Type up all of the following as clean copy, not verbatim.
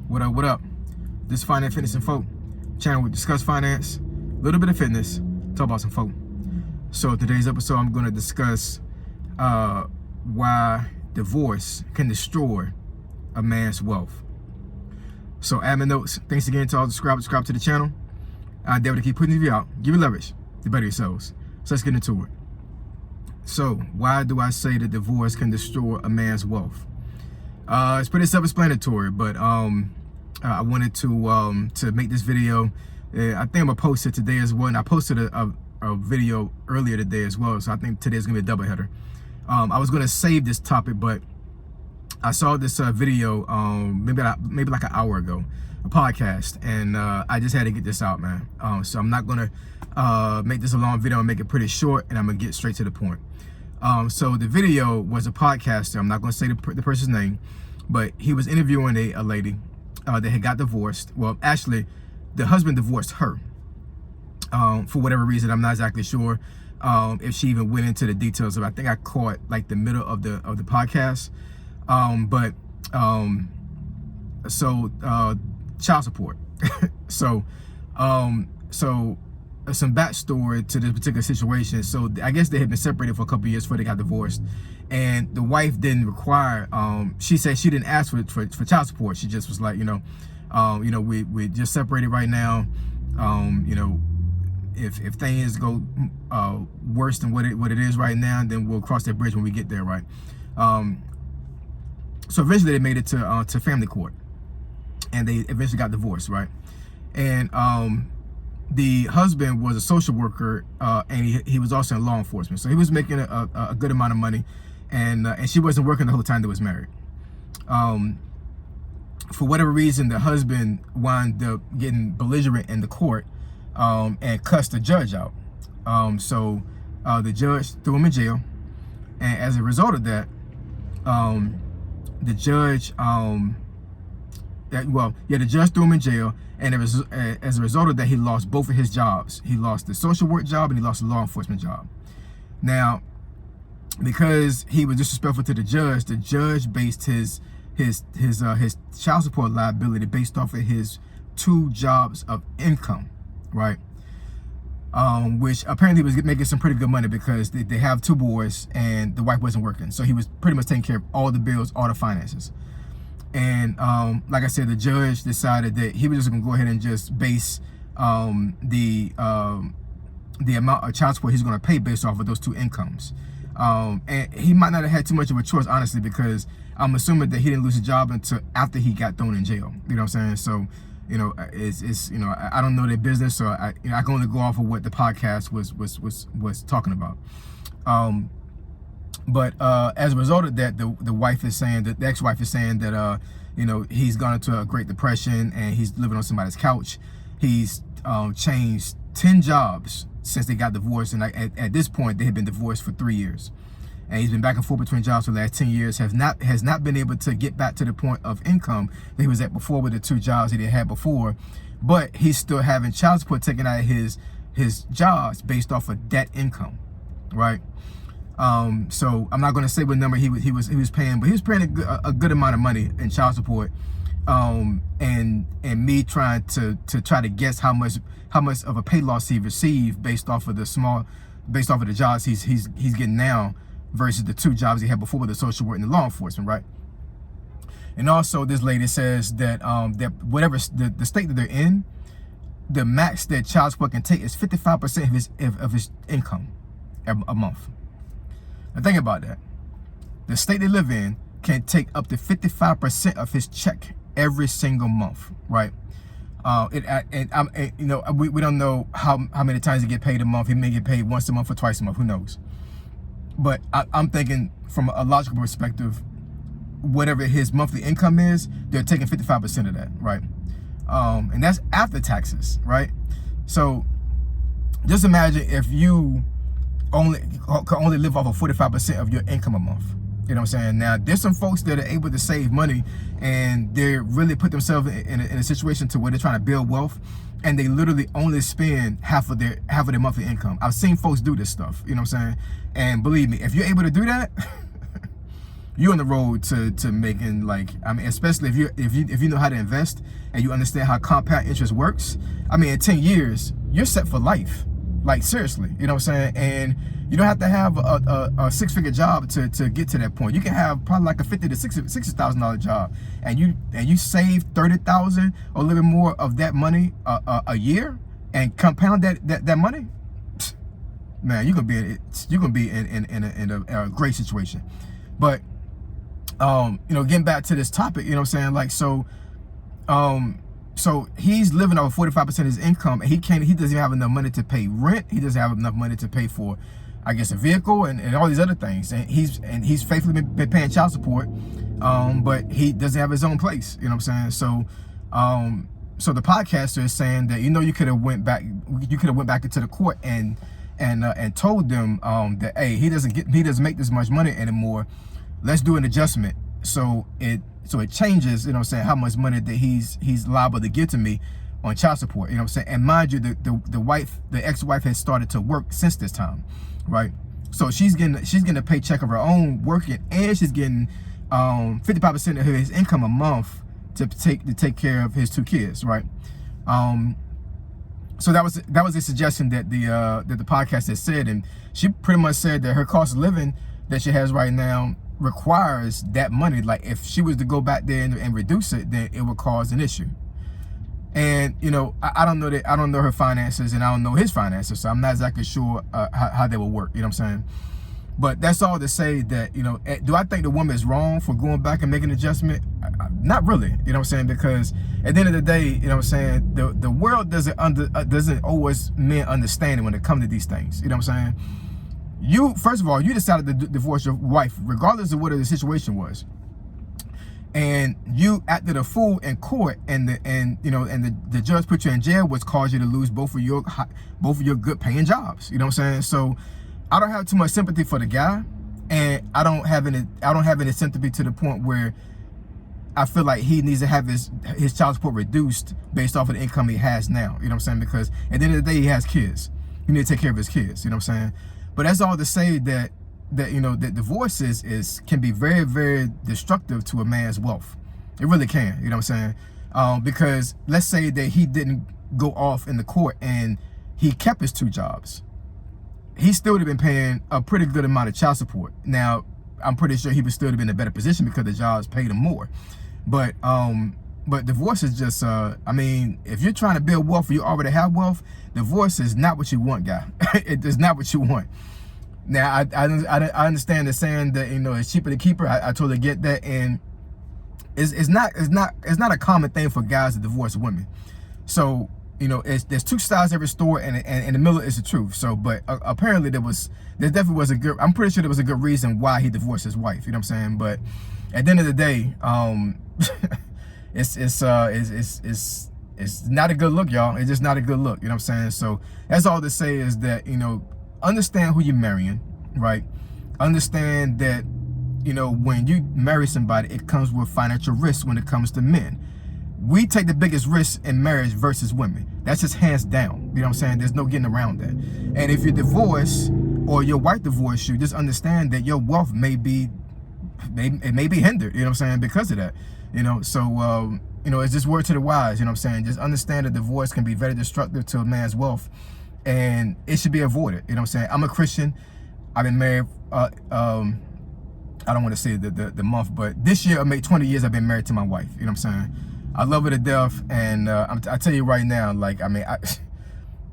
What up, what up? This is Finance, Fitness, and Folk channel. We discuss finance, a little bit of fitness, talk about some folk. So today's episode, I'm going to discuss why divorce can destroy a man's wealth. So admin notes, thanks again to all the subscribe to the channel. I endeavor to keep putting the video out. Give you leverage to better yourselves. So let's get into it. So why do I say that divorce can destroy a man's wealth? It's pretty self-explanatory, but I wanted to make this video. I think I'm gonna post it today as well, and I posted a video earlier today as well, so I think today's gonna be a doubleheader. I was gonna save this topic, but I saw this video maybe like an hour ago, a podcast, and I just had to get this out, man. So I'm not gonna make this a long video and make it pretty short, and I'm gonna get straight to the point. So the video was a podcaster. I'm not gonna say the person's name, but he was interviewing a lady that had got divorced. Well, actually, the husband divorced her for whatever reason. I'm not exactly sure if she even went into the details of it. I think I caught like the middle of the podcast. So child support. So some backstory to this particular situation. So I guess they had been separated for a couple of years before they got divorced, and the wife didn't require. She said she didn't ask for child support. She just was like, we just separated right now. If things go worse than what it is right now, then we'll cross that bridge when we get there, right? So eventually they made it to family court, and they eventually got divorced, right? And the husband was a social worker, and he was also in law enforcement, so he was making a good amount of money, and she wasn't working the whole time they was married. For whatever reason, the husband wound up getting belligerent in the court, and cussed the judge out. So the judge threw him in jail, and as a result of that, the judge the judge threw him in jail, and as a result of that, he lost both of his jobs. He lost the social work job, and he lost the law enforcement job. Now, because he was disrespectful to the judge based his child support liability based off of his 2 jobs of income, right? Which apparently was making some pretty good money, because they have 2 boys and the wife wasn't working, so he was pretty much taking care of all the bills, all the finances. And like I said, the judge decided that he was just gonna go ahead and just base the amount of child support he's gonna pay based off of those 2 incomes. And he might not have had too much of a choice, honestly, because I'm assuming that he didn't lose his job until after he got thrown in jail. You know what I'm saying? So, I don't know their business, so I can only go off of what the podcast was talking about. But as a result of that, the wife is saying that the ex-wife is saying that he's gone into a Great Depression and he's living on somebody's couch. He's changed 10 jobs since they got divorced, and at this point they had been divorced for 3 years, and he's been back and forth between jobs for the last 10 years. Has not been able to get back to the point of income that he was at before with the 2 jobs that he had before, but he's still having child support taken out of his jobs based off of that income, right? So I'm not going to say what number he was paying, but he was paying a good amount of money in child support. And me trying to guess how much of a pay loss he received based off of the jobs he's getting now versus the 2 jobs he had before with the social work and the law enforcement, right? And also, this lady says that that whatever the state that they're in, the max that child support can take is 55% of his income a month. Now think about that. The state they live in can take up to 55% of his check every single month, right? We don't know how many times he get paid a month. He may get paid once a month or twice a month. Who knows? But I'm thinking from a logical perspective, whatever his monthly income is, they're taking 55% of that, right? And that's after taxes, right? So just imagine if you can only live off of 45% of your income a month. You know what I'm saying? Now, there's some folks that are able to save money, and they really put themselves in a situation to where they're trying to build wealth, and they literally only spend half of their monthly income. I've seen folks do this stuff, you know what I'm saying? And believe me, if you're able to do that, you're on the road to making, like, I mean, especially if you know how to invest and you understand how compound interest works. I mean, in 10 years, you're set for life. Like, seriously, you know what I'm saying? And you don't have to have a six-figure job to get to that point. You can have probably like a $50,000 to $60,000 job, and you save $30,000 or a little bit more of that money a year, and compound that money. Man, you're gonna be in a great situation. But you know, getting back to this topic, you know what I'm saying? Like, so he's living off 45% of his income, and he doesn't even have enough money to pay rent. He doesn't have enough money to pay for, I guess, a vehicle and all these other things. And he's faithfully been paying child support, but he doesn't have his own place. You know what I'm saying? So the podcaster is saying that, you know, you could have went back into the court and told them that, hey, he doesn't make this much money anymore. Let's do an adjustment so it changes, you know what I'm saying, how much money that he's liable to give to me on child support. You know what I'm saying? And mind you, the ex-wife has started to work since this time, right? So she's getting a paycheck of her own working, and she's getting 55% of his income a month to take care of his 2 kids, right? So that was a suggestion that the podcast has said, and she pretty much said that her cost of living that she has right now requires that money. Like, if she was to go back there and reduce it, then it would cause an issue. And, you know, I don't know her finances, and I don't know his finances, so I'm not exactly sure how they will work. You know what I'm saying? But that's all to say that, you know, do I think the woman is wrong for going back and making an adjustment? Not really. You know what I'm saying? Because at the end of the day, you know what I'm saying, the world doesn't always mean understanding when it comes to these things. You know what I'm saying? First of all, you decided to divorce your wife, regardless of what the situation was, and you acted a fool in court, and the judge put you in jail, which caused you to lose both of your good paying jobs. You know what I'm saying? So I don't have too much sympathy for the guy, and I don't have any sympathy to the point where I feel like he needs to have his child support reduced based off of the income he has now. You know what I'm saying? Because at the end of the day, he has kids. You need to take care of his kids. You know what I'm saying? But that's all to say that you know, that divorce can be very, very destructive to a man's wealth. It really can. You know what I'm saying? Because let's say that he didn't go off in the court and he kept his 2 jobs. He still would have been paying a pretty good amount of child support. Now, I'm pretty sure he would still have been in a better position because the jobs paid him more. But divorce is just, I mean, if you're trying to build wealth or you already have wealth, divorce is not what you want, guy. It is not what you want. Now, I understand the saying that, you know, it's cheaper to keep her. I totally get that, and it's not a common thing for guys to divorce women. So, you know, there's 2 sides to every story, and in the middle is the truth. So, but apparently there definitely was I'm pretty sure there was a good reason why he divorced his wife. You know what I'm saying? But at the end of the day, it's not a good look, y'all. It's just not a good look. You know what I'm saying? So that's all to say is that, you know, understand who you're marrying, right? Understand that, you know, when you marry somebody, it comes with financial risk when it comes to men. We take the biggest risk in marriage versus women. That's just hands down. You know what I'm saying? There's no getting around that. And if you're divorced or your wife divorced you, just understand that your wealth may be hindered, you know what I'm saying, because of that. You know, so you know, it's just word to the wise, you know what I'm saying? Just understand that divorce can be very destructive to a man's wealth, and it should be avoided. You know what I'm saying? I'm a Christian. I've been married, I don't want to say the month, but this year I made 20 years I've been married to my wife. You know what I'm saying? I love her to death, and I tell you right now, like, I mean,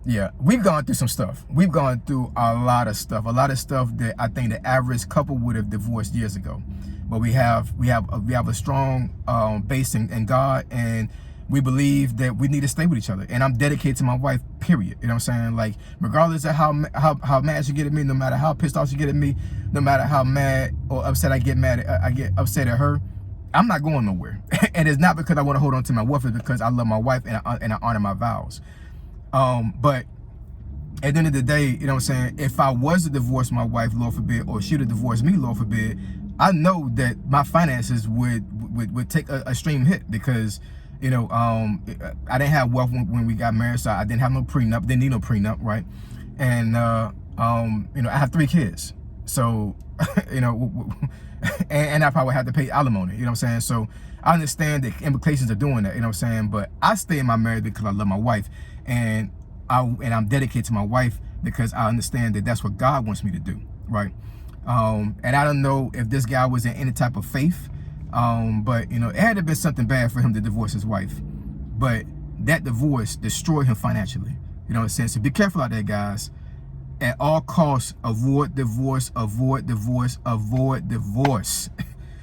yeah, we've gone through some stuff. We've gone through a lot of stuff that I think the average couple would have divorced years ago. But we have a strong base in God, and we believe that we need to stay with each other. And I'm dedicated to my wife, period. You know what I'm saying? Like, regardless of how mad she get at me, no matter how pissed off she get at me, no matter how mad or upset I get upset at her, I'm not going nowhere. And it's not because I want to hold on to my wife, it's because I love my wife and I honor my vows. But at the end of the day, you know what I'm saying, if I was to divorce my wife, Lord forbid, or she would divorce me, Lord forbid, I know that my finances would take a extreme hit, because, you know, I didn't have wealth when we got married, so I didn't have no prenup, didn't need no prenup, right? And you know, I have 3 kids, so you know, and I probably have to pay alimony, you know what I'm saying? So I understand the implications of doing that, you know what I'm saying? But I stay in my marriage because I love my wife, and I'm dedicated to my wife because I understand that that's what God wants me to do, right? And I don't know if this guy was in any type of faith, but you know, it had to been something bad for him to divorce his wife. But that divorce destroyed him financially, you know what I'm saying? So be careful out there, guys. At all costs, avoid divorce, avoid divorce, avoid divorce.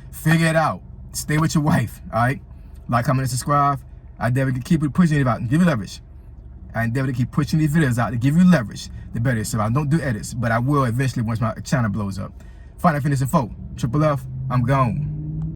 Figure it out. Stay with your wife, all right? Like, comment, and subscribe. I endeavor to keep pushing it out and give you leverage. I endeavor to keep pushing these videos out to give you leverage to better yourself. I don't do edits, but I will eventually once my channel blows up. Final Fitness Info, Triple F, I'm gone.